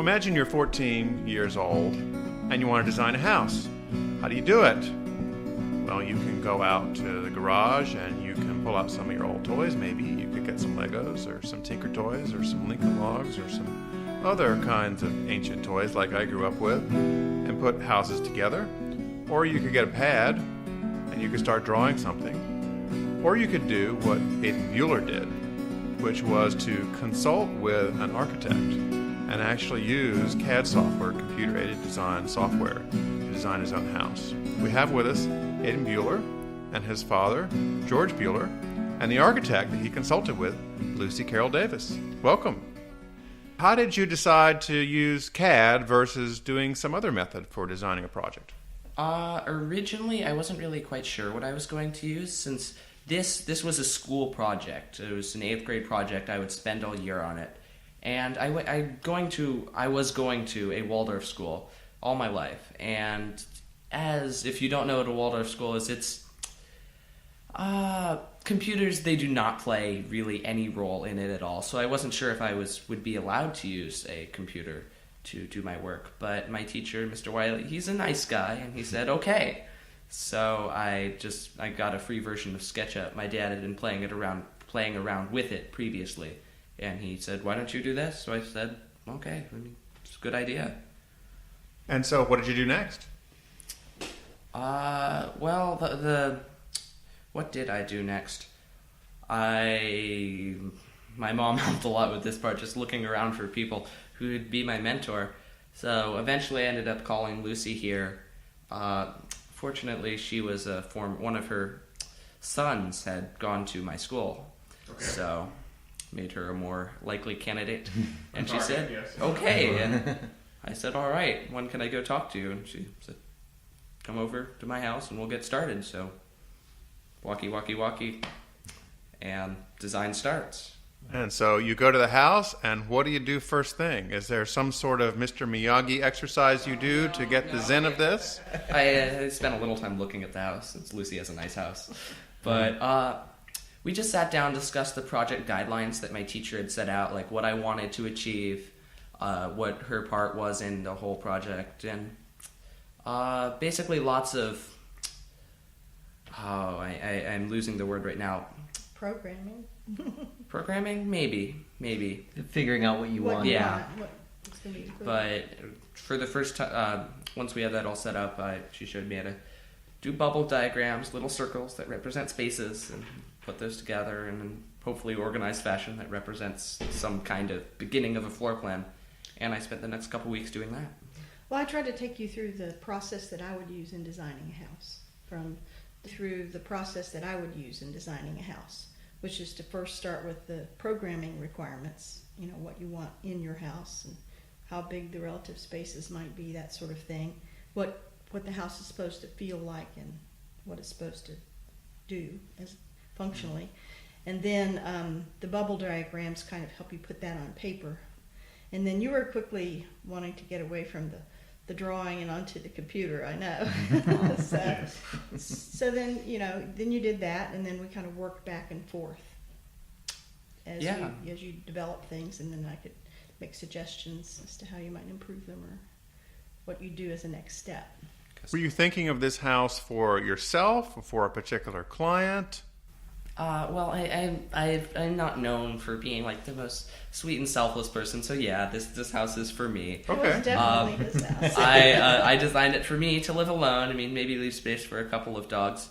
imagine you're 14 years old and you want to design a house. How do you do it? Well, you can go out to the garage and you can pull out some of your old toys. Maybe you could get some Legos or some Tinker Toys or some Lincoln Logs or some other kinds of ancient toys like I grew up with and put houses together. Or you could get a pad and you could start drawing something. Or you could do what Aidan Buehler did, which was to consult with an architect and actually use CAD software, computer-aided design software, to design his own house. We have with us Aidan Buehler and his father, Georg Buehler, and the architect that he consulted with, Lucy Carroll Davis. Welcome. How did you decide to use CAD versus doing some other method for designing a project? Originally, I wasn't really quite sure what I was going to use, since this was a school project. It was an 8th grade project. I would spend all year on it. And I was going to a Waldorf school all my life. And if you don't know what a Waldorf school is, it's computers, they do not play really any role in it at all. So I wasn't sure if I would be allowed to use a computer to do my work. But my teacher, Mr. Wiley, he's a nice guy, and he said, okay. So I got a free version of SketchUp. My dad had been playing around with it previously. And he said, why don't you do this? So I said, okay, it's a good idea. And so what did you do next? Well, what did I do next? My mom helped a lot with this part, just looking around for people who would be my mentor. So eventually I ended up calling Lucy here. Fortunately, she was one of her sons had gone to my school. Okay. So made her a more likely candidate. And she said, yes. Okay. And I said, all right, when can I go talk to you? And she said, come over to my house and we'll get started. So walkie, and design starts. And so you go to the house, and what do you do first thing? Is there some sort of Mr. Miyagi exercise you do to get the zen of this? I spent a little time looking at the house, since Lucy has a nice house. But we just sat down, discussed the project guidelines that my teacher had set out, like what I wanted to achieve, what her part was in the whole project, and basically lots of... I'm losing the word right now. Programming? Maybe. Figuring out what you want. Yeah. But for the first time, once we had that all set up, she showed me how to do bubble diagrams, little circles that represent spaces, and put those together in a hopefully organized fashion that represents some kind of beginning of a floor plan. And I spent the next couple weeks doing that. Well, I tried to take you through the process that I would use in designing a house, which is to first start with the programming requirements, what you want in your house and how big the relative spaces might be, that sort of thing, what the house is supposed to feel like and what it's supposed to do as functionally. And then the bubble diagrams kind of help you put that on paper. And then you were quickly wanting to get away from the drawing and onto the computer, I know. So then, then you did that, and then we kind of worked back and forth as you develop things, and then I could make suggestions as to how you might improve them or what you do as a next step. Were you thinking of this house for yourself or for a particular client? Well, I'm not known for being like the most sweet and selfless person, so yeah, this house is for me. Okay. It was definitely his house. I designed it for me to live alone. Maybe leave space for a couple of dogs.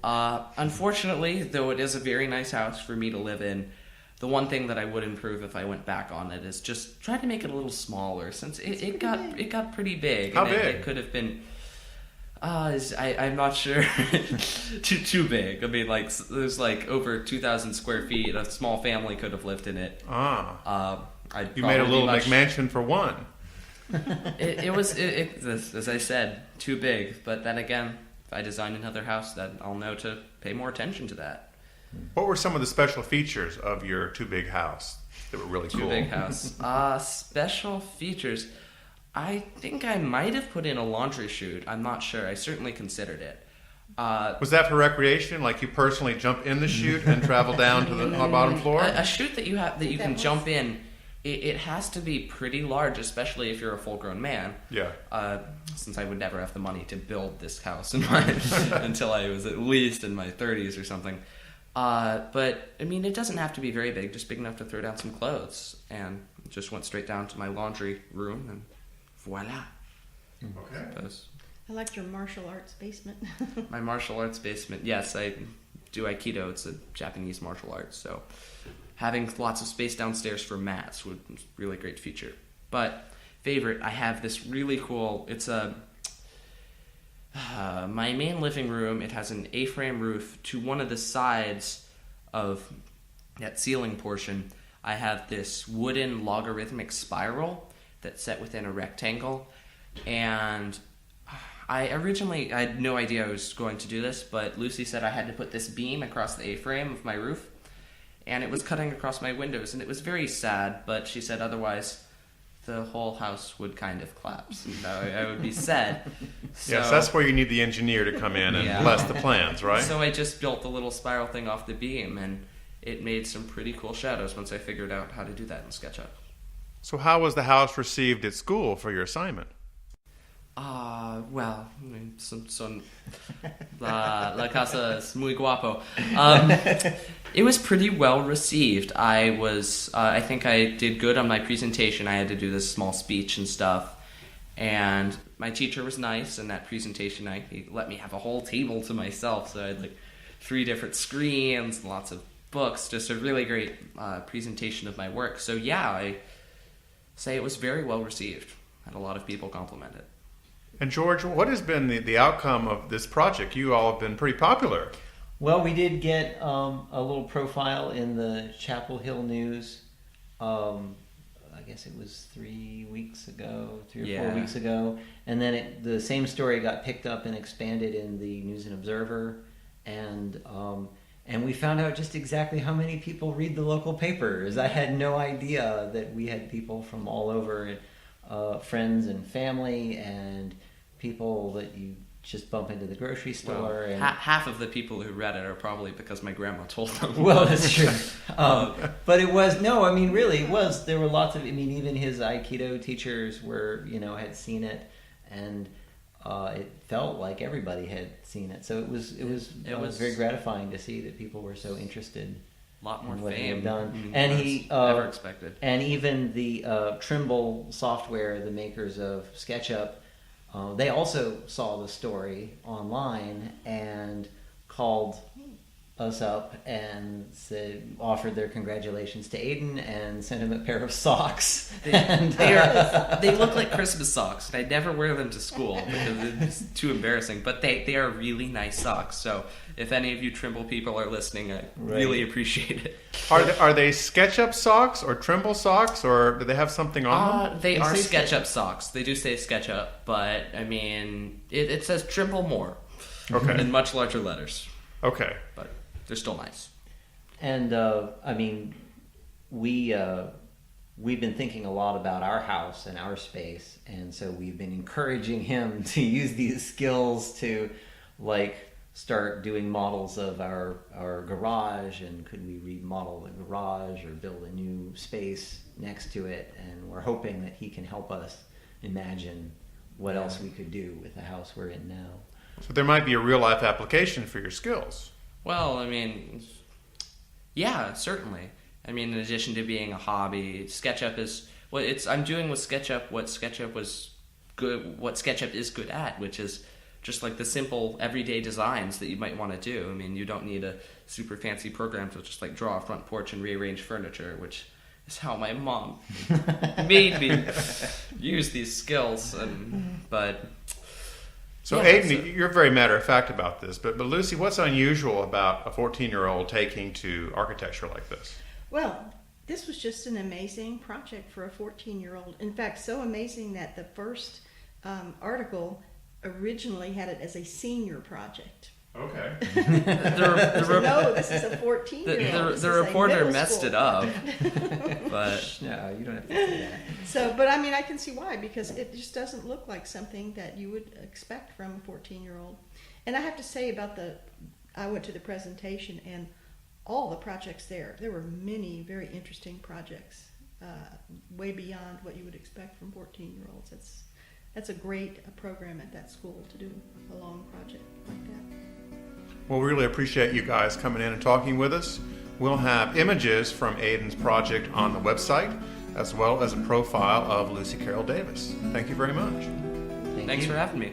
Unfortunately, though it is a very nice house for me to live in, the one thing that I would improve if I went back on it is just try to make it a little smaller, since it got pretty big. How big? It could have been... I'm not sure. too big. There's over 2,000 square feet. A small family could have lived in it. You made a little McMansion for one. It was, as I said, too big. But then again, if I design another house, then I'll know to pay more attention to that. What were some of the special features of your too big house that were really cool? Too big house. Special features. I think I might have put in a laundry chute. I'm not sure. I certainly considered it. Was that for recreation? Like you personally jump in the chute and travel down to the bottom floor? A chute that you can jump in It has to be pretty large, especially if you're a full-grown man. Yeah. Since I would never have the money to build this house until I was at least in my 30s or something. But, I mean, it doesn't have to be very big, just big enough to throw down some clothes. And just went straight down to my laundry room, and voila. Okay. I liked your martial arts basement. My martial arts basement, yes, I do Aikido. It's a Japanese martial arts, so having lots of space downstairs for mats was a really great feature. But favorite, I have this really cool, it's my main living room. It has an A-frame roof. To one of the sides of that ceiling portion, I have this wooden logarithmic spiral that's set within a rectangle. And I had no idea I was going to do this, but Lucy said I had to put this beam across the A-frame of my roof, and it was cutting across my windows, and it was very sad, but she said otherwise the whole house would kind of collapse, and I would be sad. So, Yes, that's where you need the engineer to come in and bless the plans, right? So I just built the little spiral thing off the beam, and it made some pretty cool shadows once I figured out how to do that in SketchUp. So how was the house received at school for your assignment? Well, I mean, la casa es muy guapo. It was pretty well received. I think I did good on my presentation. I had to do this small speech and stuff, and my teacher was nice. In that presentation, he let me have a whole table to myself, so I had like 3 different screens, lots of books, just a really great presentation of my work. So yeah, I say it was very well received. Had a lot of people compliment it. And George, what has been the outcome of this project? You all have been pretty popular. Well, we did get a little profile in the Chapel Hill News. I guess it was 3 weeks ago, 3 or 4 weeks ago. And then the same story got picked up and expanded in the News and Observer. And we found out just exactly how many people read the local papers. I had no idea that we had people from all over, friends and family and people that you just bump into the grocery store. Well, and half of the people who read it are probably because my grandma told them. Well, that's true. But it was, really, it was. There were lots of, even his Aikido teachers had seen it, and it felt like everybody had seen it. So it was very gratifying to see that people were so interested. A lot more what fame he had done. than And he ever expected. And even the Trimble software, the makers of SketchUp, they also saw the story online and called us up and offered their congratulations to Aidan and sent him a pair of socks. They look like Christmas socks, and I never wear them to school because it's too embarrassing. But they are really nice socks. So if any of you Trimble people are listening, I really appreciate it. Are they SketchUp socks or Trimble socks, or do they have something on them? They are SketchUp socks. They do say SketchUp, but I mean it says Trimble more. Okay. In much larger letters. Okay. But they're still nice. And we've been thinking a lot about our house and our space, and so we've been encouraging him to use these skills to start doing models of our garage, and could we remodel the garage or build a new space next to it, and we're hoping that he can help us imagine what else we could do with the house we're in now. So there might be a real life application for your skills. Well, I mean, yeah, certainly. I mean, in addition to being a hobby, SketchUp is I'm doing with SketchUp what SketchUp is good at, which is just like the simple everyday designs that you might want to do. I mean, you don't need a super fancy program to just draw a front porch and rearrange furniture, which is how my mom made me use these skills. So Aidan, you're very matter of fact about this, but Lucy, what's unusual about a 14-year-old taking to architecture like this? Well, this was just an amazing project for a 14-year-old. In fact, so amazing that the first article originally had it as a senior project. Okay. No, this is a 14-year-old. The reporter messed it up. But no, you don't have to say that. So, but I mean, I can see why, because it just doesn't look like something that you would expect from a 14-year-old. And I have to say I went to the presentation, and all the projects there were many very interesting projects. way beyond what you would expect from 14-year-olds. That's a great program at that school to do a long project like that. Well, we really appreciate you guys coming in and talking with us. We'll have images from Aidan's project on the website, as well as a profile of Lucy Carroll Davis. Thank you very much. Thanks for having me.